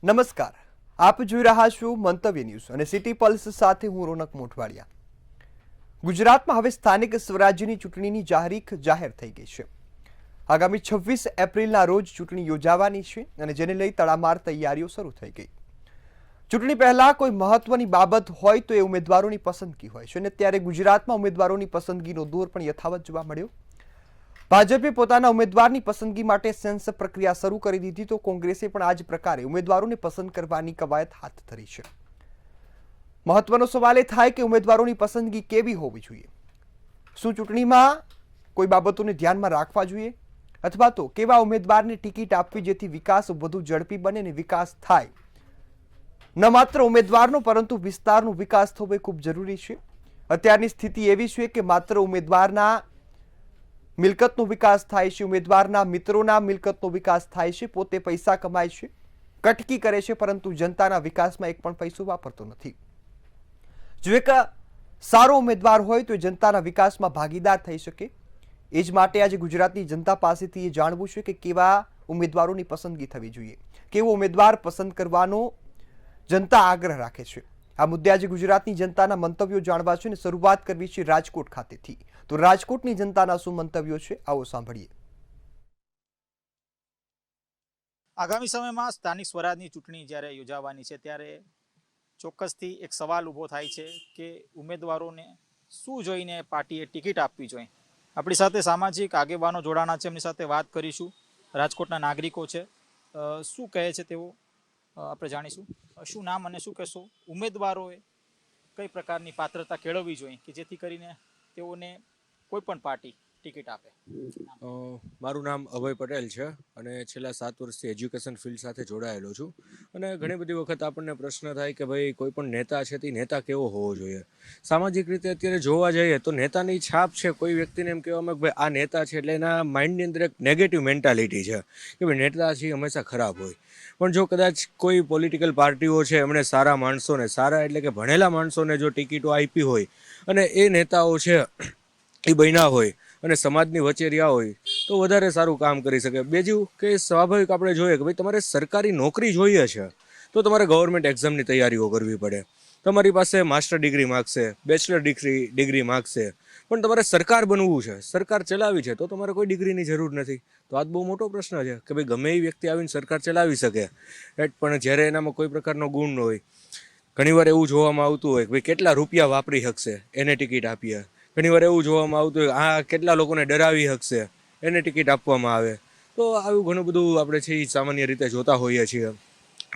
નમસ્કાર, આપ જોઈ રહ્યા છો મંતવ્ય ન્યૂઝ અને સિટી પલ્સ સાથે હું રોનક મોઠવાડિયા। ગુજરાતમાં હવે સ્થાનિક સ્વરાજ્યની ચૂંટણીની તારીખ જાહેર થઈ ગઈ છે। આગામી 26 એપ્રિલના રોજ ચૂંટણી યોજાવાની છે અને જેને લઈ તડામાર તૈયારીઓ શરૂ થઈ ગઈ। ચૂંટણી પહેલા કોઈ મહત્વની બાબત હોય તો એ ઉમેદવારોની પસંદગી હોય છે અને ત્યારે ગુજરાતમાં ઉમેદવારોની પસંદગીનો દોર પણ યથાવત જોવા મળ્યો। ભાજપે પોતાના ઉમેદવારની પસંદગી માટે સેન્સ પ્રક્રિયા શરૂ કરી દીધી તો કોંગ્રેસે પણ આ જ પ્રકારે ઉમેદવારોને પસંદ કરવાની કવાયત હાથ ધરી છે। મહત્વનો સવાલ એ થાય કે ઉમેદવારોની પસંદગી કેવી હોવી જોઈએ? શું ચૂંટણીમાં કોઈ બાબતોને ધ્યાનમાં રાખવા જોઈએ અથવા તો કેવા ઉમેદવારને ટિકિટ આપવી જેથી વિકાસ વધુ ઝડપી બને અને વિકાસ થાય? ન માત્ર ઉમેદવારનો પરંતુ વિસ્તારનો વિકાસ થવો એ ખૂબ જરૂરી છે। અત્યારની સ્થિતિ એવી છે કે માત્ર ઉમેદવારના મિલકતનો વિકાસ થાય છે, ઉમેદવારના મિત્રોના મિલકતનો વિકાસ થાય છે, પોતે પૈસા કમાય છે, કટકી કરે છે, પરંતુ જનતાના વિકાસમાં એક પણ પૈસો વાપરતો નથી। જો એક સારો ઉમેદવાર હોય તો જનતાના વિકાસમાં ભાગીદાર થઈ શકે। એ જ માટે આજે ગુજરાતની જનતા પાસેથી એ જાણવું છે કે કેવા ઉમેદવારોની પસંદગી થવી જોઈએ, કેવો ઉમેદવાર પસંદ કરવાનો જનતા આગ્રહ રાખે છે। આ મુદ્દે આજે ગુજરાતની જનતાના મંતવ્યો જાણવા છે અને શરૂઆત કરવી છે રાજકોટ ખાતેથી। તો રાજકોટની જનતાના શું મંતવ્યો છે, આવો સાંભળીએ। આગામી સમયમાં સ્થાનિક સ્વરાજની ચૂંટણી જ્યારે યોજાવાની છે ત્યારે ચોક્કસથી એક સવાલ ઊભો થાય છે કે ઉમેદવારોને શું જોઈને પાર્ટીએ ટિકિટ આપવી જોઈએ। આપણી સાથે સામાજિક આગેવાનો જોડાણા છે, એમની સાથે વાત કરીશું। રાજકોટના નાગરિકો છે, શું કહે છે તેઓ આપણે જાણીશું। શું નામ અને શું કહેશો? ઉમેદવારોએ કઈ પ્રકારની પાત્રતા કેળવવી જોઈએ કે જેથી કરીને તેઓને કોઈ પણ પાર્ટી ટિકિટ આપે? મારું નામ અભય પટેલ છે અને છેલ્લા 7 વર્ષથી એજ્યુકેશન ફિલ્ડ સાથે જોડાયેલો છું અને ઘણી બધી વખત આપણને પ્રશ્ન થાય કે ભાઈ કોઈ પણ નેતા છે તે નેતા કેવો હોવો જોઈએ। સામાજિક રીતે અત્યારે જોવા જઈએ તો નેતાની છાપ છે, કોઈ વ્યક્તિને એમ કહેવામાં કે ભાઈ આ નેતા છે એટલે એના માઇન્ડની અંદર એક નેગેટિવ મેન્ટાલિટી છે કે ભાઈ નેતા છે હંમેશા ખરાબ હોય। પણ જો કદાચ કોઈ પોલિટિકલ પાર્ટીઓ છે એમણે સારા માણસોને, સારા એટલે કે ભણેલા માણસોને જો ટિકિટો આપી હોય અને એ નેતાઓ છે એ બન્યા હોય અને સમાજની વચ્ચે રહ્યા હોય તો વધારે સારું કામ કરી શકે। બીજું કે સ્વાભાવિક આપણે જોઈએ કે ભાઈ તમારે સરકારી નોકરી જોઈએ છે તો તમારે ગવર્મેન્ટ એક્ઝામની તૈયારીઓ કરવી પડે। તમારી પાસે માસ્ટર ડિગ્રી માગશે, બેચલર ડિગ્રી માગશે, પણ તમારે સરકાર બનવું છે, સરકાર ચલાવી છે તો તમારે કોઈ ડિગ્રીની જરૂર નથી। તો આ બહુ મોટો પ્રશ્ન છે કે ભાઈ ગમે એ વ્યક્તિ આવીને સરકાર ચલાવી શકે, પણ જ્યારે એનામાં કોઈ પ્રકારનો ગુણ ન હોય। ઘણીવાર એવું જોવામાં આવતું હોય કે ભાઈ કેટલા રૂપિયા વાપરી શકશે એને ટિકિટ આપીએ। ઘણીવાર એવું જોવામાં આવતું હોય આ કેટલા લોકોને ડરાવી શકશે એને ટિકિટ આપવામાં આવે। તો આવું ઘણું બધું આપણે છે એ સામાન્ય રીતે જોતા હોઈએ છીએ।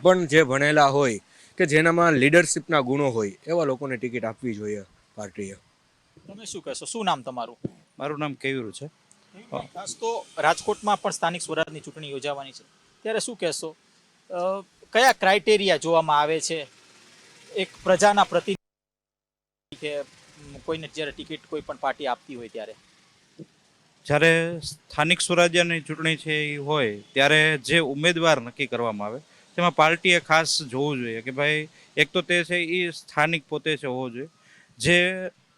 પણ જે ભણેલા હોય કે જેનામાં લીડરશિપના ગુણો હોય એવા લોકોને ટિકિટ આપવી જોઈએ પાર્ટીએ। તમે શું કહેશો? શું નામ તમારું? મારું નામ કેયુર છે। ખાસ તો રાજકોટમાં પણ સ્થાનિક સ્વરાજની ચૂંટણી યોજાવાની છે ત્યારે શું કહેશો? કયા ક્રાઇટેરિયા જોવામાં આવે છે એક પ્રજાના પ્રતિનિધિ કે કોઈને જ્યારે ટિકિટ કોઈ પણ પાર્ટી આપતી હોય ત્યારે? જ્યારે સ્થાનિક સ્વરાજ્યની ચૂંટણી છે એ હોય ત્યારે જે ઉમેદવાર નક્કી કરવામાં આવે તેમાં પાર્ટીએ ખાસ જોવું જોઈએ કે ભાઈ એક તો તે છે એ સ્થાનિક પોતે છે હોવો જોઈએ, જે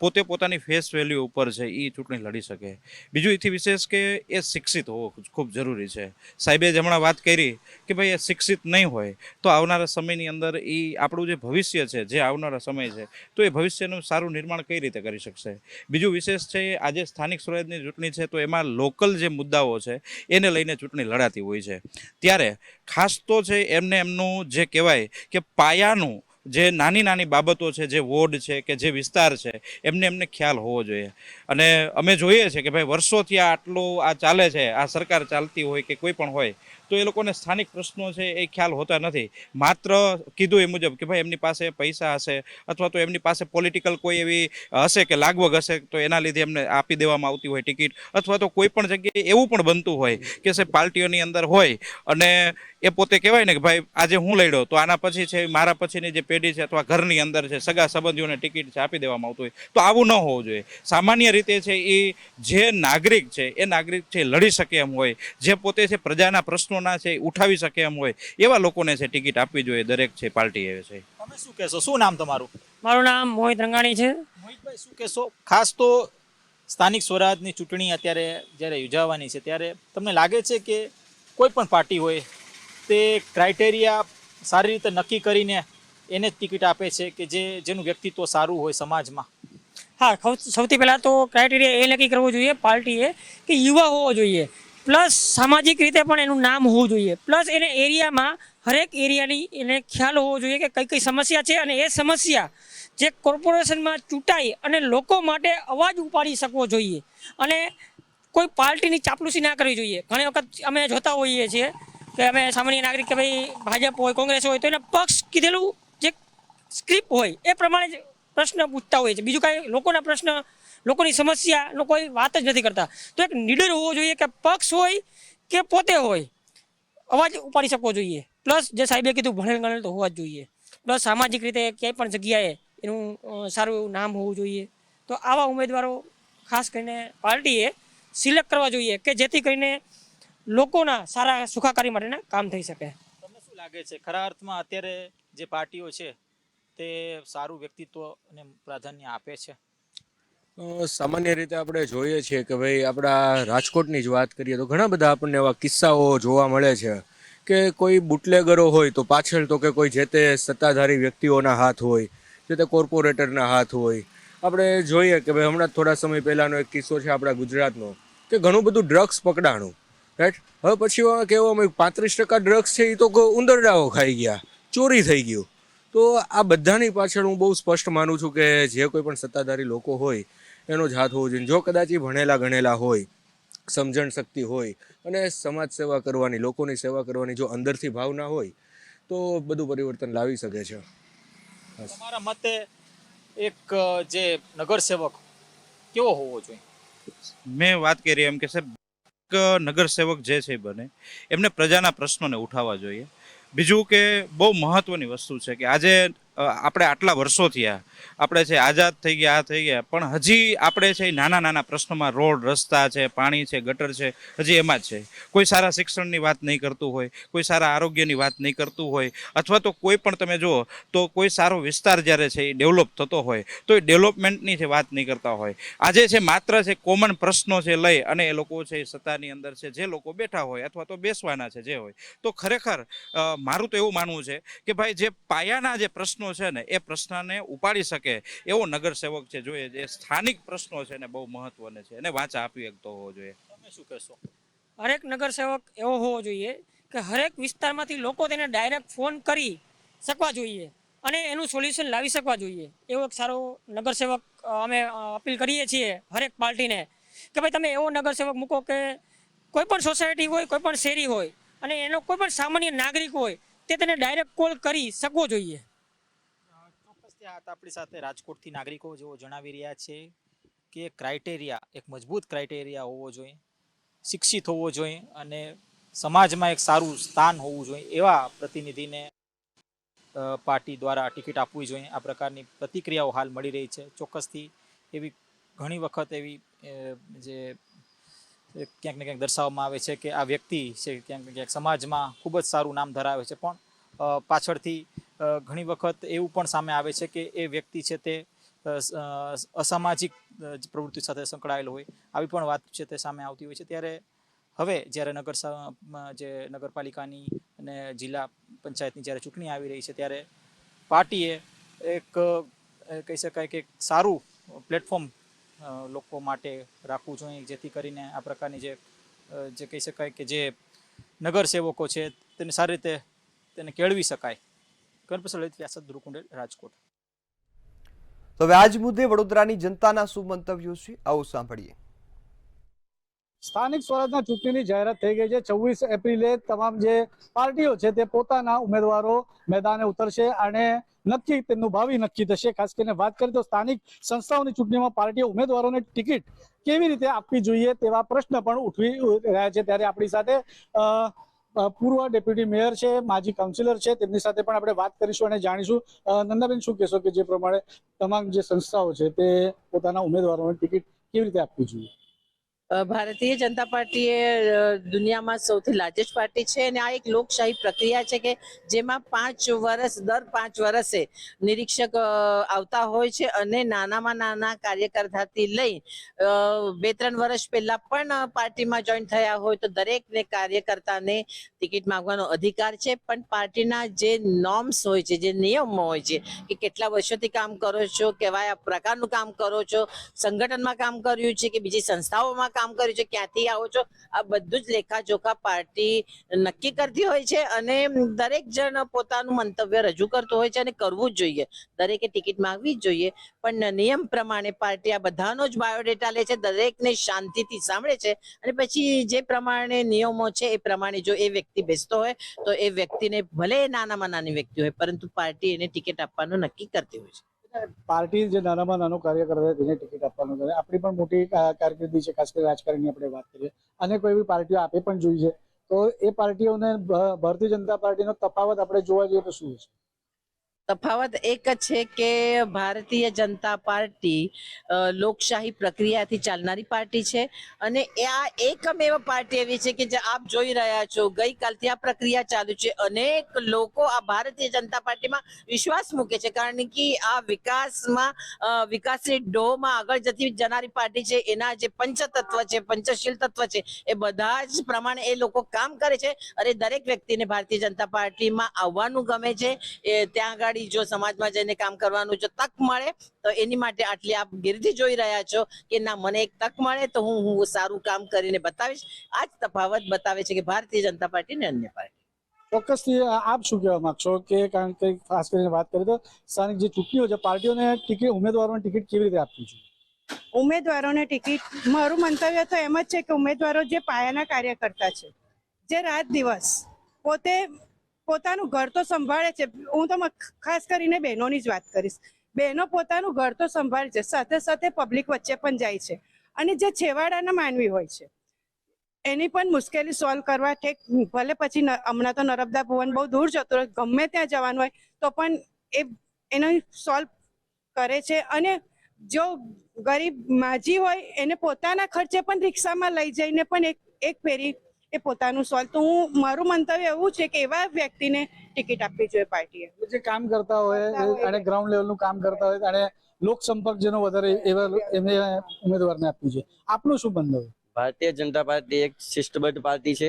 પોતે પોતાની ફેસ વેલ્યુ ઉપર છે એ ચૂંટણી લડી શકે। બીજું એથી વિશેષ કે એ શિક્ષિત હોવો ખૂબ જરૂરી છે। સાહેબે જ હમણાં વાત કરી કે ભાઈ એ શિક્ષિત નહીં હોય તો આવનારા સમયની અંદર એ આપણું જે ભવિષ્ય છે, જે આવનારા સમય છે તો એ ભવિષ્યનું સારું નિર્માણ કઈ રીતે કરી શકશે। બીજું વિશેષ છે આજે સ્થાનિક સ્વરાજની ચૂંટણી છે તો એમાં લોકલ જે મુદ્દાઓ છે એને લઈને ચૂંટણી લડાતી હોય છે। ત્યારે ખાસ તો છે એમને એમનું જે કહેવાય કે પાયાનું જે નાની નાની બાબતો છે, જે વોર્ડ છે કે જે વિસ્તાર છે એમને ખ્યાલ હોવો જોઈએ। અને અમે જોઈએ છે કે ભાઈ વર્ષોથી આટલું આ ચાલે છે, આ સરકાર ચાલતી હોય કે કોઈ પણ હોય તો એ લોકોને સ્થાનિક પ્રશ્નો છે એ ખ્યાલ હોતા નથી। માત્ર કીધું એ મુજબ કે ભાઈ એમની પાસે પૈસા હશે અથવા તો એમની પાસે પોલિટિકલ કોઈ એવી હશે કે લાગવગ હશે તો એના લીધે એમને આપી દેવામાં આવતી હોય ટિકિટ, અથવા તો કોઈ પણ જગ્યાએ એવું પણ બનતું હોય કે સાહેબ પાર્ટીઓની અંદર હોય અને એ પોતે કહેવાય ને કે ભાઈ આજે હું લડ્યો તો આના પછી છે મારા પછીની જે પેઢી છે અથવા ઘરની અંદર છે સગા સંબંધીઓને ટિકિટ છે આપી દેવામાં આવતું હોય તો આવું ન હોવું જોઈએ। સામાન્ય રીતે છે એ જે નાગરિક છે એ નાગરિક છે લડી શકે એમ હોય, જે પોતે છે પ્રજાના પ્રશ્નોના છે ઉઠાવી શકે એમ હોય એવા લોકોને છે ટિકિટ આપવી જોઈએ દરેક છે પાર્ટી એ છે। તમે શું કહેશો? શું નામ તમારું? મારું નામ મોહિત રંગાણી છે। મોહિતભાઈ શું કહેશો? ખાસ તો સ્થાનિક સ્વરાજની ચૂંટણી અત્યારે જ્યારે યોજાવાની છે ત્યારે તમને લાગે છે કે કોઈ પણ પાર્ટી હોય તે ક્રાઇટેરિયા સારી રીતે નક્કી કરીને એને જ ટિકિટ આપે છે કે જેનું વ્યક્તિત્વ સારું હોય સમાજમાં? હા, સૌથી પહેલાં તો ક્રાઇટેરિયા એ નક્કી કરવો જોઈએ પાર્ટીએ કે યુવા હોવો જોઈએ, પ્લસ સામાજિક રીતે પણ એનું નામ હોવું જોઈએ, પ્લસ એને એરિયામાં હરેક એરિયાની એને ખ્યાલ હોવો જોઈએ કે કઈ કઈ સમસ્યા છે, અને એ સમસ્યા જે કોર્પોરેશનમાં ચૂંટાઈ અને લોકો માટે અવાજ ઉપાડી શકવો જોઈએ. અને કોઈ પાર્ટીની ચાપલુસી ના કરવી જોઈએ. ઘણી વખત અમે જોતા હોઈએ છીએ કે અમે સામાન્ય નાગરિક કે ભાઈ ભાજપ હોય, કોંગ્રેસ હોય, તો એના પક્ષ કીધેલું જે સ્ક્રિપ્ટ હોય એ પ્રમાણે જ પ્રશ્ન પૂછતા હોય છે. બીજું કાંઈ લોકોના પ્રશ્ન, લોકોની સમસ્યાનો કોઈ વાત જ નથી કરતા. તો એક નીડર હોવો જોઈએ કે પક્ષ હોય કે પોતે હોય, અવાજ ઉપાડી શકવો જોઈએ. પ્લસ જે સાહેબે કીધું ભણેલ ગણેલ તો હોવા જ જોઈએ. પ્લસ સામાજિક રીતે ક્યાંય પણ જગ્યાએ એનું સારું એવું નામ હોવું જોઈએ. તો આવા ઉમેદવારો ખાસ કરીને પાર્ટીએ સિલેક્ટ કરવા જોઈએ કે જેથી કરીને લોકોના સારા સુખાકારી માટેના કામ થઈ શકે. તમને શું લાગે છે, ખરા અર્થમાં અત્યારે જે પાર્ટીઓ છે તે સારું વ્યક્તિત્વને પ્રાધાન્ય આપે છે? સામાન્ય રીતે આપણે જોઈએ છીએ કે ભાઈ આપણા રાજકોટની જ વાત કરીએ તો ઘણા બધા આપણને એવા કિસ્સાઓ જોવા મળે છે કે કોઈ બુટલેગરો હોય તો પાછળ તો કે કોઈ જે તે સત્તાધારી વ્યક્તિઓના હાથ હોય, જે તે કોર્પોરેટરના હાથ હોય. આપણે જોઈએ કે ભાઈ હમણાં થોડા સમય પહેલાંનો એક કિસ્સો છે આપણા ગુજરાતનો કે ઘણું બધું ડ્રગ્સ પકડાણું, રાઈટ. હવે પછી કહેવામાં 35% ડ્રગ્સ છે એ તો ઉંદરડાઓ ખાઈ ગયા, ચોરી થઈ ગયું. તો આ બધાની પાછળ હું બહુ સ્પષ્ટ માનું છું કે જે કોઈ પણ સત્તાધારી લોકો હોય એનો જ હાથ હોવો જોઈએ. જો કદાચ એ ભણેલા ગણેલા હોય, સમજણ શક્તિ હોય અને સમાજ સેવા કરવાની, લોકોની સેવા કરવાની જો અંદરથી ભાવના હોય તો બધું પરિવર્તન લાવી શકે છે. તમારા મતે એક જે નગરસેવક કેવો હોવો જોઈએ? મેં વાત કરી એમ કે સાહેબ, એક નગરસેવક જે છે બને એમને પ્રજાના પ્રશ્નોને ઉઠાવવા જોઈએ. બીજું કે બહુ મહત્વની વસ્તુ છે કે આજે આપણે આટલા વર્ષો થયા, આપણે છે આઝાદ થઈ ગયા, આ થઈ ગયા, પણ હજી આપણે છે નાના નાના પ્રશ્નોમાં, રોડ રસ્તા છે, પાણી છે, ગટર છે, હજી એમાં જ છે. કોઈ સારા શિક્ષણની વાત નહીં કરતું હોય, કોઈ સારા આરોગ્યની વાત નહીં કરતું હોય, અથવા તો કોઈ પણ તમે જુઓ તો કોઈ સારો વિસ્તાર જ્યારે છે એ ડેવલપ થતો હોય તો એ ડેવલપમેન્ટની છે વાત નહીં કરતા હોય. આજે છે માત્ર છે કોમન પ્રશ્નો છે લઈ અને એ લોકો છે સત્તાની અંદર છે જે લોકો બેઠા હોય અથવા તો બેસવાના છે જે હોય. તો ખરેખર મારું તો એવું માનવું છે કે ભાઈ જે પાયાના જે પ્રશ્નો છે ને એ પ્રશ્નને ઉપાડી શકે એવો નગરસેવક છે જોઈએ. જે સ્થાનિક પ્રશ્નો છે ને બહુ મહત્વના છે, એને વાંચા આપી શકતો હોવો જોઈએ. તમે શું કહેશો? હરેક નગરસેવક એવો હોવો જોઈએ કે હરેક વિસ્તારમાંથી લોકો તેને ડાયરેક્ટ ફોન કરી શકવા જોઈએ અને એનું સોલ્યુશન લાવી શકવા જોઈએ. એવો એક સારો નગરસેવક અમે અપીલ કરીએ છીએ હરેક પાર્ટીને કે ભાઈ તમે એવો નગરસેવક મૂકો કે કોઈ પણ સોસાયટી હોય, કોઈ પણ શેરી હોય અને એનો કોઈ પણ સામાન્ય નાગરિક હોય તે તેને ડાયરેક્ટ કોલ કરી શકવો જોઈએ. ચોક્કસથી આ આપણી સાથે રાજકોટથી નાગરિકો જેઓ જણાવી રહ્યા છે કે ક્રાઇટેરિયા, એક મજબૂત ક્રાઇટેરિયા હોવો જોઈએ, શિક્ષિત હોવો જોઈએ અને સમાજમાં એક સારું સ્થાન હોવું જોઈએ એવા પ્રતિનિધિને પાર્ટી દ્વારા ટિકિટ આપવી જોઈએ. આ પ્રકારની પ્રતિક્રિયાઓ હાલ મળી રહી છે. ચોક્કસથી એવી ઘણી વખત એવી જે ક્યાંક ને ક્યાંક દર્શાવવામાં આવે છે કે આ વ્યક્તિ છે ક્યાંક ને ક્યાંક સમાજમાં ખૂબ જ સારું નામ ધરાવે છે, પણ પાછળથી ઘણી વખત એવું પણ સામે આવે છે કે એ વ્યક્તિ છે તે અસામાજિક પ્રવૃત્તિ સાથે સંકળાયેલો હોય, આવી પણ વાત છે તે સામે આવતી હોય છે. ત્યારે હવે જ્યારે જે નગરપાલિકાની અને જિલ્લા પંચાયતની જ્યારે ચૂંટણી આવી રહી છે ત્યારે પાર્ટીએ એક કહી શકાય કે સારું પ્લેટફોર્મ લોકો માટે રાખવું જોઈએ જેથી કરીને આ પ્રકારની જે કહી શકાય કે જે નગરસેવકો છે તેને સારી રીતે તેને કેળવી શકાય. ગણપત લલિત વ્યાસદ, ધ્રુવકુંડલ, રાજકોટ. તો હવે આજ મુદ્દે વડોદરાની જનતાના શું મંતવ્યો છે, આવો સાંભળીએ. સ્થાનિક સ્વરાજના ચૂંટણીની જાહેરાત થઈ ગઈ છે. 24 એપ્રિલે તમામ જે પાર્ટીઓ છે તે પોતાના ઉમેદવારો મેદાને ઉતરશે અને નક્કી તેમનું ભાવિ નક્કી થશે. ખાસ કરીને વાત કરીએ તો સ્થાનિક સંસ્થાઓની ચૂંટણીમાં પાર્ટીઓ ઉમેદવારોને ટિકિટ કેવી રીતે આપવી જોઈએ તેવા પ્રશ્ન પણ ઉઠવી રહ્યા છે. ત્યારે આપણી સાથે પૂર્વ ડેપ્યુટી મેયર છે, માજી કાઉન્સિલર છે, તેમની સાથે પણ આપણે વાત કરીશું અને જાણીશું. નંદાબેન, શું કહેશો કે જે પ્રમાણે તમામ જે સંસ્થાઓ છે તે પોતાના ઉમેદવારોને ટિકિટ કેવી રીતે આપવી જોઈએ? ભારતીય જનતા પાર્ટી એ દુનિયામાં સૌથી લાર્જેસ્ટ પાર્ટી છે અને આ એક લોકશાહી પ્રક્રિયા છે કે જેમાં દર 5 વર્ષે નિરીક્ષક આવતા હોય છે અને નાનામાં નાના કાર્યકર્તાથી લઈ 2-3 વર્ષ પહેલા પણ પાર્ટીમાં જોઈન થયા હોય તો દરેકને કાર્યકર્તાને ટિકિટ માંગવાનો અધિકાર છે. પણ પાર્ટીના જે નોર્મ્સ હોય છે, જે નિયમો હોય છે કે કેટલા વર્ષોથી કામ કરો છો, કેવા પ્રકારનું કામ કરો છો, સંગઠનમાં કામ કર્યું છે કે બીજી સંસ્થાઓમાં કામ કર્યું છે, ક્યાંથી આવો છો, આ બધું જ લેખાજોખા પાર્ટી નક્કી કરતી હોય છે અને દરેક જણ પોતાનું મંતવ્ય રજૂ કરતો હોય છે અને કરવું જ જોઈએ. દરેકે ટિકિટ માંગવી જ જોઈએ. પણ નિયમ પ્રમાણે પાર્ટી આ બધાનો જ બાયોડેટા લે છે, દરેકને શાંતિથી સાંભળે છે અને પછી જે પ્રમાણે નિયમો છે એ પ્રમાણે જો એ વ્યક્તિ બેસતો હોય તો એ વ્યક્તિને ભલે નાનામાં નાની વ્યક્તિ હોય પરંતુ પાર્ટી એને ટિકિટ આપવાનું નક્કી કરતી હોય છે. પાર્ટી જે નાનામાં નાનો કાર્યકર્તા હોય તેને ટિકિટ આપવાનું કરે. આપણી પણ મોટી કારકિર્દી છે, ખાસ કરી રાજકારણની આપણે વાત કરીએ અને કોઈ એવી પાર્ટીઓ આપે પણ જોઈ છે, તો એ પાર્ટીઓને ભારતીય જનતા પાર્ટીનો તફાવત આપણે જોવા જઈએ તો શું છે? તફાવત એક જ છે કે ભારતીય જનતા પાર્ટી લોકશાહી પ્રક્રિયાથી ચાલનારી પાર્ટી છે અને આ એકમેવ પાર્ટી એવી છે કે જે આપ જોઈ રહ્યા છો ગઈકાલથી આ પ્રક્રિયા ચાલુ છે. અનેક લોકો આ ભારતીય જનતા પાર્ટીમાં વિશ્વાસ મૂકે છે કારણ કે આ વિકાસની ડોમાં આગળ જતી જનારી પાર્ટી છે. એના જે પંચતત્વ છે, પંચશીલ તત્વ છે એ બધા જ પ્રમાણે એ લોકો કામ કરે છે અને દરેક વ્યક્તિને ભારતીય જનતા પાર્ટીમાં આવવાનું ગમે છે. ત્યાં આગળ જો સમાજમાં જઈને કામ કરવાનું જો તક મળે તો એની માટે આટલી આપ ગીર્દી જોઈ રહ્યા છો કે ના મને એક તક મળે તો હું સારું કામ કરીને બતાવીશ. આ જ તફાવત બતાવે છે કે ભારતીય જનતા પાર્ટી ને અન્ય પાર્ટી. ચોક્કસથી આપ શું કહેવા માંગશો કે કારણ કે ખાસ કરીને વાત કરીએ તો સ્થાનિક જે ચૂંટણીઓ છે, પાર્ટીઓને ઉમેદવારોને ટિકિટ કેવી રીતે આપવી જોઈએ? ઉમેદવારોને ટિકિટ, મારું મંતવ્ય તો એમ જ છે કે ઉમેદવારો જે પાયાના કાર્યકર્તા છે, જે રાત દિવસ પોતે પોતાનું ઘર તો સંભાળે છે. હું તો ખાસ કરીને બહેનોની જ વાત કરીશ. બહેનો પોતાનું ઘર તો સંભાળે છે, સાથે સાથે પબ્લિક વચ્ચે પણ જાય છે અને જે છેવાડાના માનવી હોય છે એની પણ મુશ્કેલી સોલ્વ કરવા ઠેક ભલે પછી હમણાં તો નર્મદા ભુવન બહુ દૂર જતો હોય, ગમે ત્યાં જવાનું હોય તો પણ એનો સોલ્વ કરે છે અને જો ગરીબ માજી હોય એને પોતાના ખર્ચે પણ રિક્ષામાં લઈ જઈને પણ એક ફેરી એ પોતાનું સોલ્વ. તો મારું મંતવ્ય એવું છે કે એવા વ્યક્તિને ટિકિટ આપવી જોઈએ પાર્ટીએ. જે કામ કરતા હોય અને ગ્રાઉન્ડ લેવલનું કામ કરતા હોય અને લોક સંપર્ક જેનો વધારે એવા એમને ઉમેદવારને આપવી જોઈએ. આપનું શું બંધ? ભારતીય જનતા પાર્ટી એક શિસ્તબદ્ધ પાર્ટી છે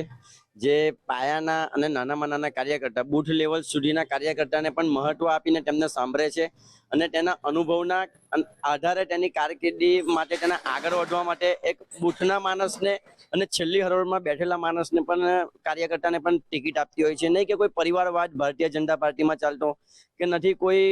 જે પાયાના અને નાનામાં નાના કાર્યકર્તા, બૂથ લેવલ સુધીના કાર્યકર્તાને પણ મહત્વ આપીને તેમને સાંભળે છે અને તેના અનુભવના આધારે તેની કારકિર્દી માટે તેના આગળ વધવા માટે એક બૂથના માણસને અને છેલ્લી હરોળમાં બેઠેલા માણસને પણ કાર્યકર્તાને પણ ટિકિટ આપતી હોય છે. નહીં કે કોઈ પરિવારવાદ ભારતીય જનતા પાર્ટીમાં ચાલતો કે નથી કોઈ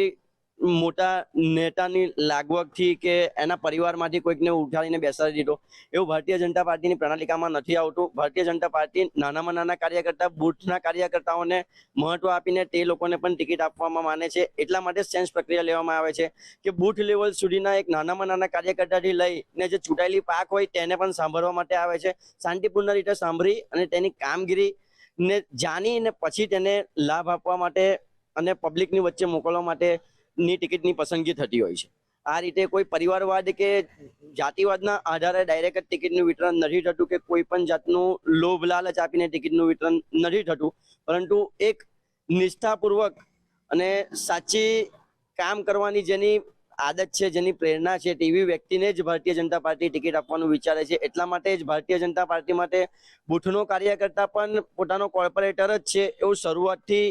મોટા નેતાની લાગવગથી કે એના પરિવારમાંથી કોઈકને ઉઠાડીને બેસાડી દીધો, એવું ભારતીય જનતા પાર્ટીની પ્રણાલિકામાં નથી આવતું. ભારતીય જનતા પાર્ટી નાનામાં નાના કાર્યકર્તા, બૂથના કાર્યકર્તાઓને મહત્વ આપીને તે લોકોને પણ ટિકિટ આપવામાં માને છે. એટલા માટે સેન્સ પ્રક્રિયા લેવામાં આવે છે કે બૂથ લેવલ સુધીના એક નાનામાં નાના કાર્યકર્તાથી લઈને જે ચૂંટાયેલી પાક હોય તેને પણ સાંભળવા માટે આવે છે. શાંતિપૂર્ણ રીતે સાંભળી અને તેની કામગીરીને જાણીને પછી તેને લાભ આપવા માટે અને પબ્લિકની વચ્ચે મોકલવા માટે ની ટિકિટની પસંદગી થતી હોય છે. આ રીતે કોઈ પરિવારવાદ કે જાતિવાદના આધારે ડાયરેક્ટ ટિકિટનું વિતરણ નથી થતું કે કોઈ પણ જાતનું લોભ લાલચ આપીને ટિકિટનું વિતરણ નથી થતું, પરંતુ એક નિષ્ઠાપૂર્વક અને સાચી કામ કરવાની જેની આદત છે, જેની પ્રેરણા છે, તેવી વ્યક્તિને જ ભારતીય જનતા પાર્ટી ટિકિટ આપવાનું વિચારે છે. એટલા માટે જ ભારતીય જનતા પાર્ટી માટે બૂથનો કાર્યકર્તા પણ પોતાનો કોર્પોરેટર જ છે એવું શરૂઆતથી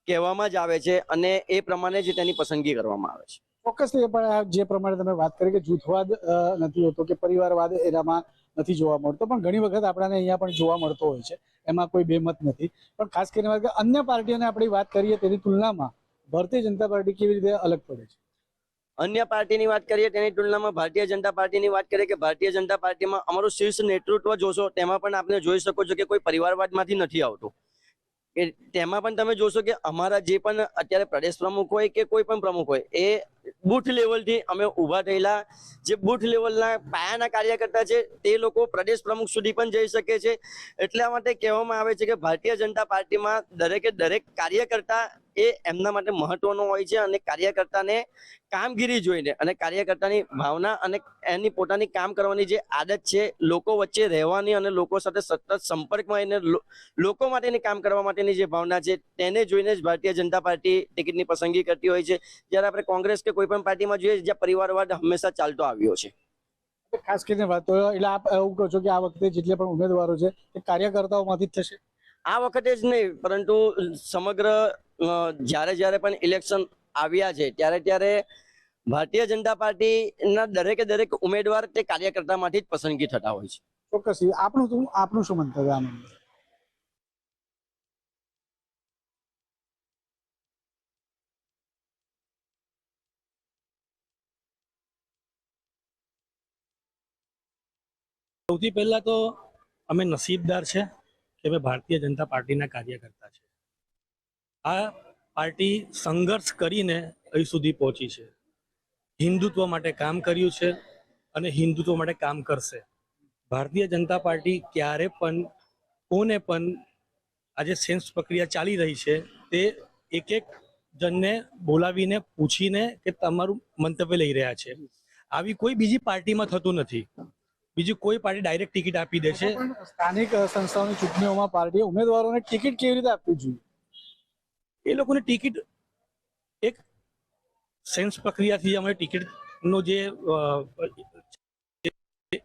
કહેવામાં જ આવે છે અને એ પ્રમાણે જ તેની પસંદગી કરવામાં આવે છે. ચોક્કસથી પણ જે પ્રમાણે તમે વાત કરી કે જૂથવાદ નથી હોતો કે પરિવારવાદ એનામાં નથી જોવા મળતો, પણ ઘણી વખત આપણને અહીંયા પણ જોવા મળતો હોય છે, એમાં કોઈ બેમત નથી. પણ ખાસ કરીને વાત અન્ય પાર્ટીઓને આપણે વાત કરીએ તેની તુલનામાં ભારતીય જનતા પાર્ટી કેવી રીતે અલગ પડે છે? અન્ય પાર્ટીની વાત કરીએ તેની તુલનામાં ભારતીય જનતા પાર્ટીની વાત કરીએ કે ભારતીય જનતા પાર્ટીમાં અમારું શીર્ષ નેતૃત્વ જોશો તેમાં પણ આપણે જોઈ શકો છો કે કોઈ પરિવારવાદમાંથી નથી આવતું. તેમાં પણ તમે જોશો કે અમારા જે પણ અત્યારે પ્રદેશ પ્રમુખ હોય કે કોઈ પણ પ્રમુખ હોય એ બૂથ લેવલથી અમે ઊભા થયેલા જે બૂથ લેવલના પાયાના કાર્યકર્તા છે તે લોકો પ્રદેશ પ્રમુખ સુધી પણ જઈ શકે છે. એટલા માટે કહેવામાં આવે છે કે ભારતીય જનતા પાર્ટીમાં દરેક કાર્યકર્તા એ એમના માટે મહત્વનો હોય છે અને કાર્યકર્તાને કામગીરી જોઈને અને કાર્યકર્તાની ભાવના અને એની પોતાની કામ કરવાની જે આદત છે, લોકો વચ્ચે રહેવાની અને લોકો સાથે સતત સંપર્કમાં એને લોકો માટેની કામ કરવા માટેની જે ભાવના છે તેને જોઈને જ ભારતીય જનતા પાર્ટી ટિકિટની પસંદગી કરતી હોય છે. જ્યારે આપણે કોંગ્રેસ કે કોઈ પણ પાર્ટીમાં જોઈએ જ્યાં પરિવારવાદ હંમેશા ચાલતો આવ્યો છે. ખાસ કરીને વાત તો એટલે આપ એવું કહો છો કે આ વખતે જેટલા પણ ઉમેદવારો છે એ કાર્યકર્તાઓમાંથી જ થશે? આ વખતે જ નહીં, પરંતુ સમગ્ર જ્યારે પણ ઇલેક્શન આવ્યા છે ત્યારે ભારતીય જનતા પાર્ટીના દરેક ઉમેદવાર તે કાર્યકર્તામાંથી જ પસંદગી થતા હોય છે. ચોક્કસ. આપનું શું મંતવ્ય આમાં? સૌથી પહેલા તો અમે નસીબદાર છે કે અમે ભારતીય જનતા પાર્ટીના કાર્યકર્તા છે. આ પાર્ટી સંઘર્ષ કરીને અહીં સુધી પહોંચી છે. હિન્દુત્વ માટે કામ કર્યું છે અને હિન્દુત્વ માટે કામ કરશે. ભારતીય જનતા પાર્ટી ક્યારે પણ કોને પણ આજે સેન્સ પ્રક્રિયા ચાલી રહી છે તે એક જણને બોલાવીને પૂછીને કે તમારું મંતવ્ય લઈ રહ્યા છે. આવી કોઈ બીજી પાર્ટીમાં થતું નથી. બીજી કોઈ પાર્ટી ડાયરેક્ટ ટિકિટ આપી દે છે. સ્થાનિક સંસ્થાઓની ચૂંટણીઓમાં પાર્ટીએ ઉમેદવારોને ટિકિટ કેવી રીતે આપવી જોઈએ? એ લોકોને ટિકિટ એક સેન્સ પ્રક્રિયાથી અમે ટિકિટનો જે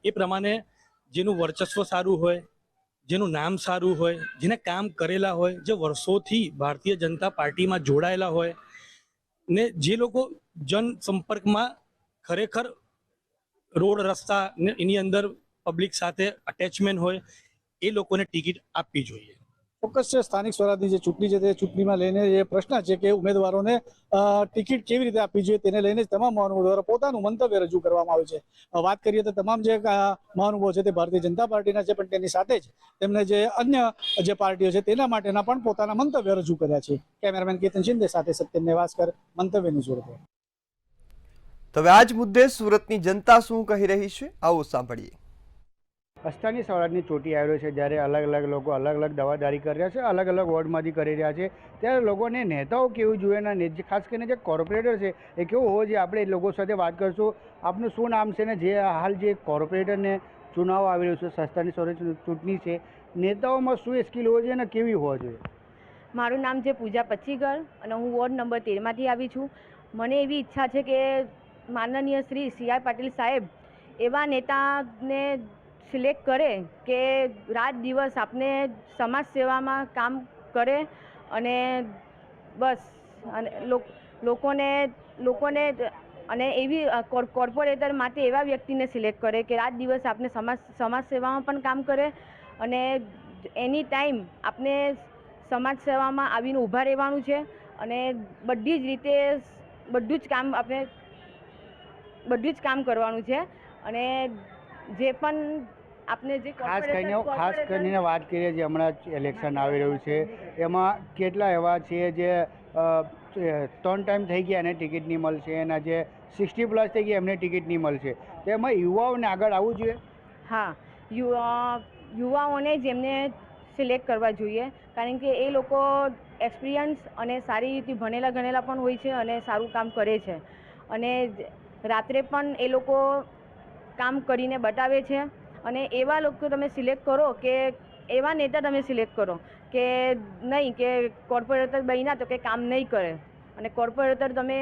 એ પ્રમાણે જેનું વર્ચસ્વ સારું હોય, જેનું નામ સારું હોય, જેને કામ કરેલા હોય, જે વર્ષોથી ભારતીય જનતા પાર્ટીમાં જોડાયેલા હોય ને જે લોકો જનસંપર્કમાં ખરેખર રોડ રસ્તા ને એની અંદર પબ્લિક સાથે અટેચમેન્ટ હોય એ લોકોને ટિકિટ આપવી જોઈએ. ચોક્કસ છે. સ્થાનિક સ્વરાજની જે ચૂંટણી છે તે ચૂંટણીમાં લઈને જે પ્રશ્ન છે કે ઉમેદવારોને ટિકિટ કેવી રીતે આપવી જોઈએ તેને લઈને તમામ મહાનુભાવો દ્વારા પોતાનું મંતવ્ય રજૂ કરવામાં આવ્યું છે. વાત કરીએ તો તમામ જે મહાનુભાવો છે તે ભારતીય જનતા પાર્ટીના છે, પણ તેની સાથે જ તેમને જે અન્ય જે પાર્ટીઓ છે તેના માટેના પણ પોતાના મંતવ્ય રજૂ કર્યા છે. કેમેરામેન કેતન શિંદે સાથે સત્યન નેવાસકર, મંતવ્યની સુરત. તો હવે આ જ મુદ્દે સુરતની જનતા શું કહી રહી છે, આવો સાંભળીએ. સ્થાનિક સ્વરાજની ચૂંટણી આવી છે, જ્યારે અલગ લોકો અલગ દાવાદારી કરી રહ્યા છે, અલગ વોર્ડમાંથી કરી રહ્યા છે, ત્યારે લોકોને નેતાઓ કેવું જોઈએ અને ખાસ કરીને જે કોર્પોરેટર છે એ કેવું હોવો જોઈએ. આપણે લોકો સાથે વાત કરશું. આપનું શું નામ છે ને જે હાલ જે કોર્પોરેટરને ચુનાવ આવી રહ્યું છે, સ્થાનિક સ્વરાજ ચૂંટણી છે, નેતાઓમાં શું સ્કિલ હોવો જોઈએ અને કેવી હોવા જોઈએ? મારું નામ છે પૂજા પચ્ચીગર અને હું વોર્ડ નંબર 13માંથી આવી છું. મને એવી ઈચ્છા છે કે માનનીય શ્રી CR પાટીલ સાહેબ એવા નેતાને સિલેક્ટ કરે કે રાત દિવસ આપને સમાજ સેવામાં કામ કરે અને બસ અને લોકોને અને એવી કોર્પોરેટર માટે એવા વ્યક્તિને સિલેક્ટ કરે કે રાત દિવસ આપને સમાજ સેવામાં પણ કામ કરે અને એની ટાઈમ આપને સમાજ સેવામાં આવીને ઊભા રહેવાનું છે અને બધી જ રીતે બધું જ કામ કરવાનું છે. અને જે પણ આપણે જે ખાસ કરીને વાત કરીએ જે હમણાં ઇલેક્શન આવી રહ્યું છે એમાં કેટલા એવા છે જે 3 ટાઈમ થઈ ગયા એને ટિકિટ નહીં મળશે, એના જે 60+ થઈ ગયા એમને ટિકિટ નહીં મળશે, તો એમાં યુવાઓને આગળ આવવું જોઈએ. હા, યુવાઓને જ એમને સિલેક્ટ કરવા જોઈએ, કારણ કે એ લોકો એક્સપિરિયન્સ અને સારી રીતે ભણેલા ગણેલા પણ હોય છે અને સારું કામ કરે છે અને રાત્રે પણ એ લોકો કામ કરીને બતાવે છે. અને એવા લોકો તમે સિલેક્ટ કરો કે એવા નેતા તમે સિલેક્ટ કરો કે નહીં કે કોર્પોરેટર બન્યા તો કે કામ નહીં કરે, અને કોર્પોરેટર તમે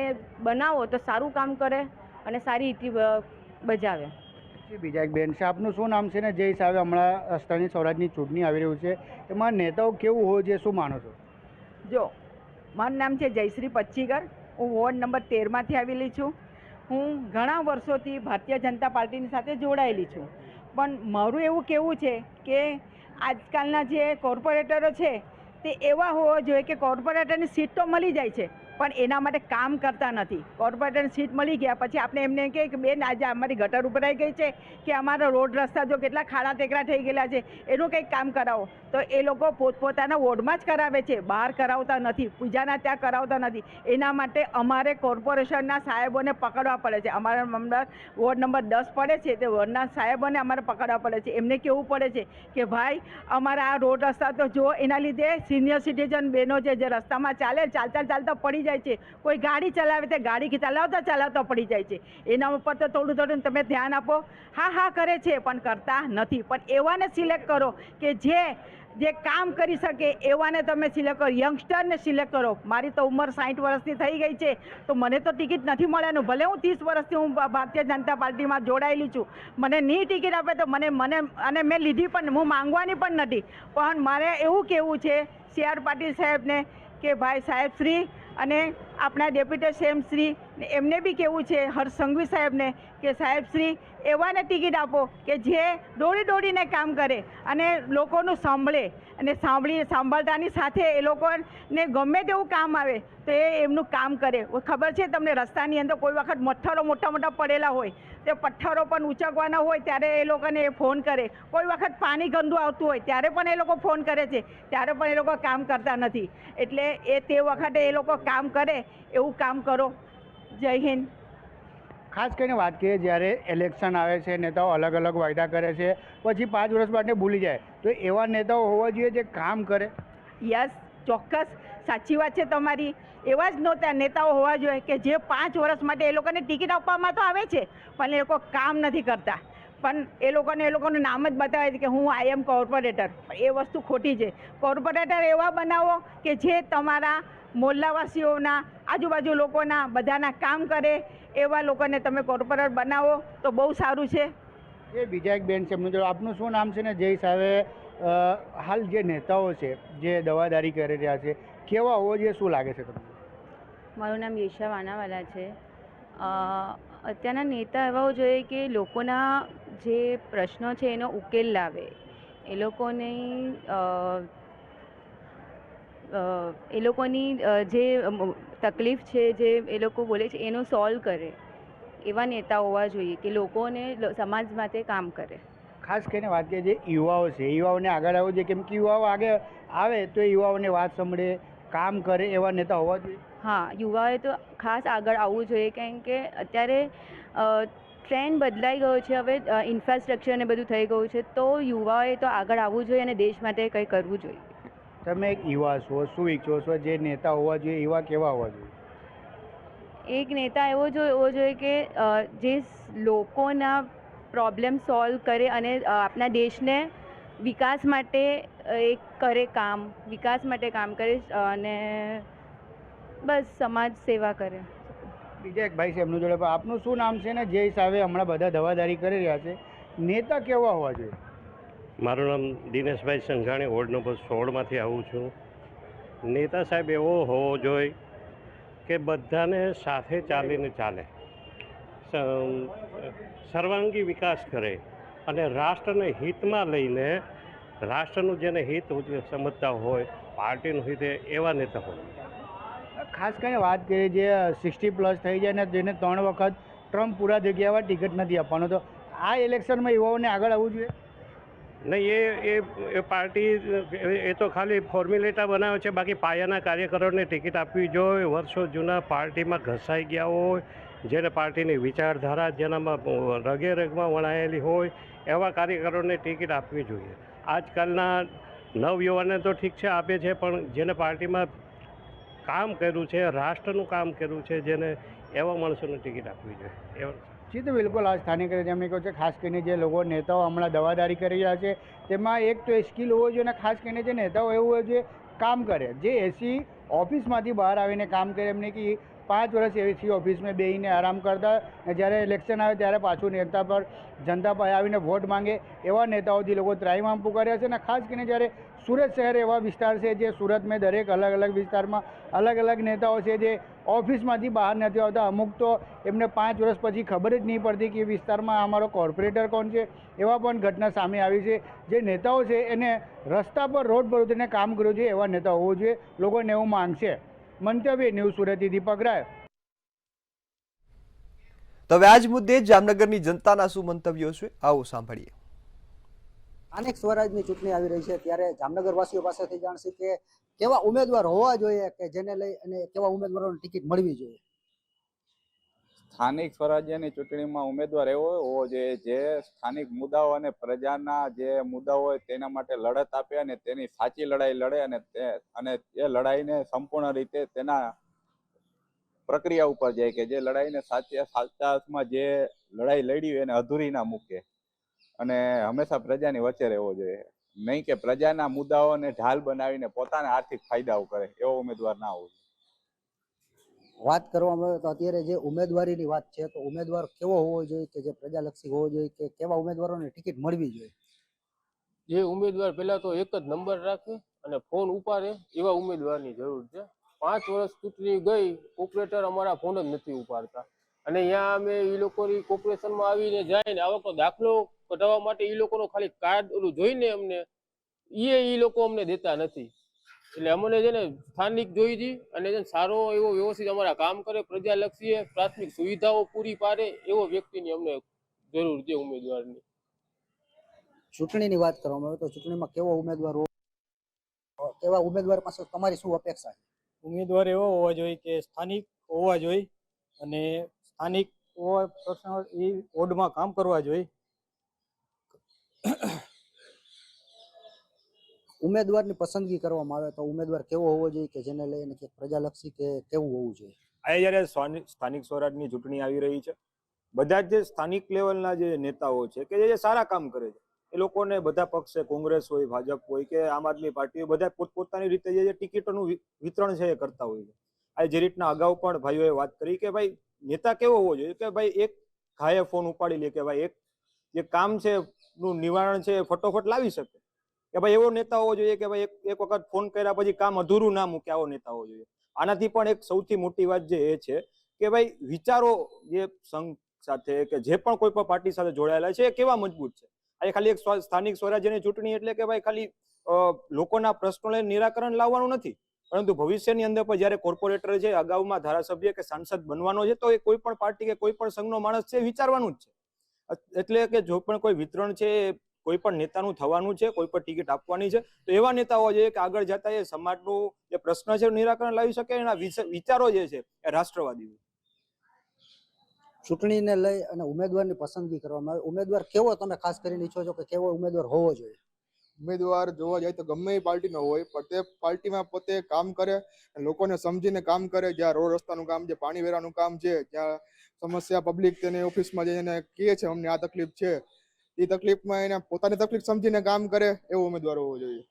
બનાવો તો સારું કામ કરે અને સારી રીતે બજાવે. બીજા એક બેન છે, આપનું શું નામ છે ને જે હિસાબે હમણાં સ્થાનિક સ્વરાજની ચૂંટણી આવી રહ્યું છે એમાં નેતાઓ કેવું હોય છે, શું માનો છો? જો મારું નામ છે જયશ્રી પચ્ચીગર, હું વોર્ડ નંબર 13માંથી આવેલી છું. હું ઘણા વર્ષોથી ભારતીય જનતા પાર્ટીની સાથે જોડાયેલી છું, પણ મારું એવું કહેવું છે કે આજકાલના જે કોર્પોરેટરો છે તે એવા હોવા જોઈએ કે કોર્પોરેટરની સીટ તો મળી જાય છે પણ એના માટે કામ કરતા નથી. કોર્પોરેટરની સીટ મળી ગયા પછી આપણે એમને કહે કે બેન આજે અમારી ગટર ઉભરાઈ ગઈ છે કે અમારા રોડ રસ્તા જો કેટલા ખાડા ટેકરા થઈ ગયેલા છે એનું કંઈક કામ કરાવો, તો એ લોકો પોતપોતાના વોર્ડમાં જ કરાવે છે, બહાર કરાવતા નથી, પૂજાના ત્યાં કરાવતા નથી. એના માટે અમારે કોર્પોરેશનના સાહેબોને પકડવા પડે છે. અમારા નંબર વોર્ડ નંબર 10 પડે છે તે વોર્ડના સાહેબોને અમારે પકડવા પડે છે. એમને કહેવું પડે છે કે ભાઈ અમારા આ રોડ રસ્તા તો જો, એના લીધે સિનિયર સિટીઝન બહેનો છે જે રસ્તામાં ચાલતા પડી જાય છે, કોઈ ગાડી ચલાવે તે ગાડી ચલાવતા પડી જાય છે. એના ઉપર તો થોડું તમે ધ્યાન આપો. હા કરે છે પણ કરતા નથી. પણ એવાને સિલેક્ટ કરો કે જે કામ કરી શકે એવાને તમે સિલેક્ટ કરો, યંગસ્ટરને સિલેક્ટ કરો. મારી તો ઉંમર 60 વર્ષની થઈ ગઈ છે તો મને તો ટિકિટ નથી મળવાનું. ભલે હું 30 વર્ષથી હું ભારતીય જનતા પાર્ટીમાં જોડાયેલી છું, મને નહીં ટિકિટ આપે તો મને અને મેં લીધી પણ, હું માંગવાની પણ નથી. પણ મારે એવું કહેવું છે CR પાટીલ સાહેબને કે ભાઈ સાહેબશ્રી અને આપણા ડેપ્યુટી CM શ્રી એમને બી કહેવું છે, હર્ષ સંઘવી સાહેબને કે સાહેબશ્રી એવાને ટિકિટ આપો કે જે દોડીને કામ કરે અને લોકોનું સાંભળે, અને સાંભળતાની સાથે એ લોકોને ગમે તેવું કામ આવે તો એ એમનું કામ કરે. ખબર છે તમને, રસ્તાની અંદર કોઈ વખત મચ્છરો મોટા પડેલા હોય, તે પથ્થરો પણ ઉચકવાના હોય ત્યારે એ લોકોને ફોન કરે. કોઈ વખત પાણી ગંદુ આવતું હોય ત્યારે પણ એ લોકો ફોન કરે છે, ત્યારે પણ એ લોકો કામ કરતા નથી. એટલે તે વખતે એ લોકો કામ કરે એવું કામ કરો. જય હિન્દ. ખાસ કરીને વાત કરીએ જ્યારે ઇલેક્શન આવે છે, નેતાઓ અલગ અલગ વાયદા કરે છે, પછી 5 વર્ષ માટે ભૂલી જાય, તો એવા નેતાઓ હોવા જોઈએ જે કામ કરે. યસ, ચોક્કસ સાચી વાત છે તમારી. એવા જ નેતાઓ હોવા જોઈએ કે જે 5 વર્ષ માટે એ લોકોને ટિકિટ આપવામાં તો આવે છે પણ એ લોકો કામ નથી કરતા. પણ એ લોકોનું નામ જ બતાવે છે કે હું આઈ એમ કોર્પોરેટર. એ વસ્તુ ખોટી છે. કોર્પોરેટર એવા બનાવો કે જે તમારા મોહલ્લાવાસીઓના, આજુબાજુ લોકોના બધાના કામ કરે, એવા લોકોને તમે કોર્પોરેટર બનાવો તો બહુ સારું છે. એ બીજા એક બેન છે, એમનું જો આપનું શું નામ છે ને જે હિસાબે હાલ જે નેતાઓ છે જે દવાદારી કરી રહ્યા છે કેવા હોવો જોઈએ, શું લાગે છે તમને? મારું નામ યેશા વાનાવાલા છે. અત્યારના નેતા એવા હોવા જોઈએ કે લોકોના જે પ્રશ્નો છે એનો ઉકેલ લાવે, એ લોકોની જે તકલીફ છે જે એ લોકો બોલે છે એનો સોલ્વ કરે. એવા નેતા હોવા જોઈએ કે લોકોને સમાજ માટે કામ કરે. ખાસ કરીને વાત કરીએ જે યુવાઓ છે, યુવાઓને આગળ આવવું જોઈએ, કેમ કે યુવાઓ આગળ આવે તો યુવાઓને વાત સાંભળે, કામ કરે, એવા નેતા હોવા જોઈએ. હા, યુવાઓએ તો ખાસ આગળ આવવું જોઈએ, કારણ કે અત્યારે ટ્રેન્ડ બદલાઈ ગયો છે. હવે ઇન્ફ્રાસ્ટ્રક્ચર ને બધું થઈ ગયું છે, તો યુવાઓએ તો આગળ આવવું જોઈએ અને દેશ માટે કંઈ કરવું જોઈએ. તમે એક યુવા છો, શું ઈચ્છો છો જે નેતા હોવા જોઈએ, એવા કેવા હોવા જોઈએ? એક નેતા એવો હોવો જોઈએ કે જે લોકોના પ્રોબ્લેમ સોલ્વ કરે અને આપણા દેશને વિકાસ માટે વિકાસ માટે કામ કરે અને બસ સમાજ સેવા કરે. બીજા એક ભાઈ છે એમનું જોડે, આપનું શું નામ છે ને જે હિસાબે હમણાં બધા દવાદારી કરી રહ્યા છે, નેતા કેવા હોવા જોઈએ? મારું નામ દિનેશભાઈ સંઘાણી, વોર્ડ નંબર 16માંથી આવું છું. નેતા સાહેબ એવો હોવો જોઈએ કે બધાને સાથે ચાલીને ચાલે, સર્વાંગી વિકાસ કરે અને રાષ્ટ્રને હિતમાં લઈને, રાષ્ટ્રનું જેને હિત સમજતા હોય, પાર્ટીનું હિત, એવા નેતા હોય. ખાસ કરીને વાત કરીએ જે 60+ થઈ જાય ને જેને 3 વખત ટ્રમ્પ પૂરા થઈ ગયા એવા ટિકિટ નથી આપવાનો, તો આ ઇલેક્શનમાં યુવાઓને આગળ આવવું જોઈએ નહીં? એ પાર્ટી એ તો ખાલી ફોર્મ્યુલેટા બનાવે છે, બાકી પાયાના કાર્યકરોને ટિકિટ આપવી જોઈએ. વર્ષો જૂના પાર્ટીમાં ઘસાઈ ગયા હોય, જેને પાર્ટીની વિચારધારા જેનામાં રગે રગમાં વણાયેલી હોય, એવા કાર્યકરોને ટિકિટ આપવી જોઈએ. આજકાલના નવયુવાને તો ઠીક છે આપે છે, પણ જેને પાર્ટીમાં કામ કર્યું છે, રાષ્ટ્રનું કામ કર્યું છે, જેને એવા માણસોને ટિકિટ આપવી જોઈએ. જી, તો બિલકુલ આ સ્થાનિક જેમને કહું છે, ખાસ કરીને જે લોકો નેતાઓ હમણાં દવાદારી કરી રહ્યા છે તેમાં એક તો સ્કિલ હોવો જોઈએ અને ખાસ કરીને જે નેતાઓ એવું હોય છે કામ કરે, જે એસી ઓફિસમાંથી બહાર આવીને કામ કરે, એમને કે 5 વર્ષ એસી ઓફિસમાં બેસીને આરામ કરતા, જ્યારે ઇલેક્શન આવે ત્યારે પાછું નેતા પર જનતા પાસે આવીને વોટ માંગે, એવા નેતાઓથી લોકો ત્રાહિમામ પુકાર્યા છે. અને ખાસ કરીને જ્યારે સુરત શહેર એવા વિસ્તાર છે જે સુરતમાં દરેક અલગ અલગ વિસ્તારમાં અલગ અલગ નેતાઓ છે જે ઓફિસમાંથી બહાર નથી આવતા. અમુક તો એમને 5 વર્ષ પછી ખબર જ નહીં પડતી કે વિસ્તારમાં અમારો કોર્પોરેટર કોણ છે. એવા પણ ઘટના સામે આવી છે. જે નેતાઓ છે એને રસ્તા પર રોડ પર ઉતરીને કામ કર્યું છે, એવા નેતા હોવો જોઈએ. લોકોને એવું માંગશે. મંતવ્ય ન્યૂઝ સુરતથી દીપક રાય. તો હવે આ જ મુદ્દે જામનગરની જનતાના શું મંતવ્યો છે, આવો સાંભળીએ. સ્થાનિક સ્વરાજની ચૂંટણી આવી રહી છે ત્યારે જામનગર વાસીઓ પાસેથી જાણશે કે કેવા ઉમેદવાર હોવા જોઈએ કે જેને લઈ અને કેવા ઉમેદવારોને ટિકિટ મળવી જોઈએ. સ્થાનિક સ્વરાજ્યની ચૂંટણીમાં ઉમેદવાર એવો હોવો જોઈએ જે સ્થાનિક મુદ્દાઓ અને પ્રજાના જે મુદ્દાઓ હોય તેના માટે લડત આપે અને તેની સાચી લડાઈ લડે અને એ લડાઈને સંપૂર્ણ રીતે તેના પ્રક્રિયા ઉપર જાય કે જે લડાઈને સાચા અર્થમાં જે લડાઈ લડી હોય એને અધૂરી ના મૂકે અને હંમેશા પ્રજાની વચ્ચે રહેવો જોઈએ, નહીં કે પ્રજાના મુદ્દાઓને ઢાલ બનાવીને પોતાના આર્થિક ફાયદાઓ કરે એવો ઉમેદવાર ના હોવો જોઈએ. વાત કરવામાં આવે તો અત્યારે જે ઉમેદવારીની વાત છે તો ઉમેદવાર કેવો હોવો જોઈએ કે જે પ્રજાલક્ષી હોવો જોઈએ કે કેવા ઉમેદવારોને ટિકિટ મળવી જોઈએ. જે ઉમેદવાર પહેલા તો એક જ નંબર રાખે અને ફોન ઉપાડે એવા ઉમેદવારની જરૂર છે. 5 વર્ષ ચૂંટણી ગઈ, ઓપરેટર અમારા ફોન જ નથી ઉપાડતા અને અહીંયા અમે એ લોકોની કોર્પોરેશનમાં આવીને જાય ને આવકનો દાખલો કઢાવવા માટે એ લોકોનો ખાલી કાર્ડ ઓલું જોઈને અમને એ લોકો અમને દેતા નથી. એટલે અમને છે ને સ્થાનિક જોઈ હતી અને છે ને સારો એવો વ્યવસ્થિત અમારા કામ કરે, પ્રજાલક્ષી પ્રાથમિક સુવિધાઓ પૂરી પાડે એવો વ્યક્તિની અમને જરૂર છે ઉમેદવારની. ચૂંટણીની વાત કરવામાં આવે તો ચૂંટણીમાં કેવો ઉમેદવાર કેવા ઉમેદવાર પાસે તમારી શું અપેક્ષા છે. ઉમેદવાર એવો હોવા જોઈએ કે સ્થાનિક હોવા જોઈએ અને સ્થાનિક એ વોર્ડમાં કામ કરવા જોઈએ. ઉમેદવારની પસંદગી કરવામાં આવે તો ઉમેદવાર કેવો હોવો જોઈએ કે જેને લઈને કે પ્રજાલક્ષી કે કેવું હોવું જોઈએ. આ જ્યારે સ્થાનિક સ્વરાજની ચૂંટણી આવી રહી છે, બધા જ જે સ્થાનિક લેવલના જે નેતાઓ છે કે જે સારા કામ કરે છે એ લોકોને બધા પક્ષે કોંગ્રેસ હોય, ભાજપ હોય કે આમ આદમી પાર્ટી હોય, બધા પોતપોતાની રીતે જે ટિકિટોનું વિતરણ છે એ કરતા હોય છે. આ જે રીતના અગાઉ પણ ભાઈઓએ વાત કરી કે ભાઈ નેતા કેવો હોવો જોઈએ કે ભાઈ એક ઘાયે ફોન ઉપાડી લે કે ભાઈ એક જે કામ છે નું નિવારણ છે ફટોફટ લાવી શકે કે ભાઈ એવો નેતા હોવો જોઈએ કે ભાઈ એક વખત ફોન કર્યા પછી કામ અધૂરું ના મૂકે, આવો નેતા હોવો જોઈએ. આનાથી પણ એક સૌથી મોટી વાત જે એ છે કે ભાઈ વિચારો જે સંઘ સાથે કે જે પણ કોઈ પણ પાર્ટી સાથે જોડાયેલા છે એ કેવા મજબૂત છે. આ ખાલી એક સ્થાનિક સ્વરાજ્યની ચૂંટણી એટલે કે ભાઈ ખાલી લોકોના પ્રશ્નોને નિરાકરણ લાવવાનું નથી, પરંતુ ભવિષ્યની અંદર પણ જયારે કોર્પોરેટર છે, અગાઉમાં ધારાસભ્ય કે સાંસદ બનવાનો છે તો એ કોઈ પણ પાર્ટી કે કોઈ પણ સંઘનો માણસ છે વિચારવાનું જ છે. એટલે કે જો પણ કોઈ વિતરણ છે કોઈ પણ નેતાનું થવાનું છે, કોઈ પણ ટિકિટ આપવાની છે તો એવા નેતા હોવા જોઈએ કે આગળ જતા એ સમાજનું જે પ્રશ્ન છે નિરાકરણ લાવી શકે, એના વિચારો જે છે એ રાષ્ટ્રવાદી હોય. ચૂંટણીને લઈ અને ઉમેદવારની પસંદગી કરવામાં આવે, ઉમેદવાર કેવો તમે ખાસ કરીને ઈચ્છો છો કે કેવો ઉમેદવાર હોવો જોઈએ. ઉમેદવાર જોવા જાય તો ગમે એ પાર્ટીનો હોય પણ તે પાર્ટીમાં પોતે કામ કરે, લોકોને સમજીને કામ કરે. જ્યાં રોડ રસ્તાનું કામ છે, પાણી વેરાનું કામ છે, જ્યાં સમસ્યા પબ્લિક તેની ઓફિસમાં જઈને કહે છે અમને આ તકલીફ છે, એ તકલીફમાં એને પોતાની તકલીફ સમજીને કામ કરે એવો ઉમેદવાર હોવો જોઈએ.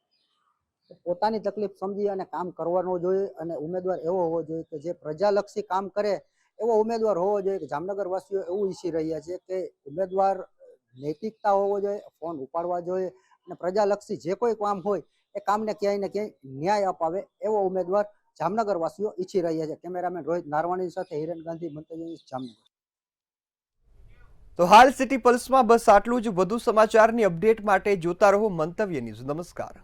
પોતાની તકલીફ સમજી અને કામ કરવાનો જોઈએ અને ઉમેદવાર એવો હોવો જોઈએ કે જે પ્રજાલક્ષી કામ કરે એવો ઉમેદવાર હોવો જોઈએ. કે જામનગર વાસીઓ એવું ઈચ્છી રહ્યા છે કે ઉમેદવાર નૈતિકતા હોવો જોઈએ, ફોન ઉપાડવા જોઈએ અને પ્રજાલક્ષી જે કોઈ કામ હોય એ કામને ક્યાંય ને ક્યાંય ન્યાય અપાવે એવો ઉમેદવાર જામનગર વાસીઓ ઈચ્છી રહ્યા છે. કેમેરામેન રોહિત નારવાણી સાથે હિરેન ગાંધી, મંતવ્ય જામનગર. તો હાલ સિટી પલ્સમાં બસ આટલું જ. વધુ સમાચારની અપડેટ માટે જોતા રહો મંતવ્ય ન્યૂઝ. નમસ્કાર.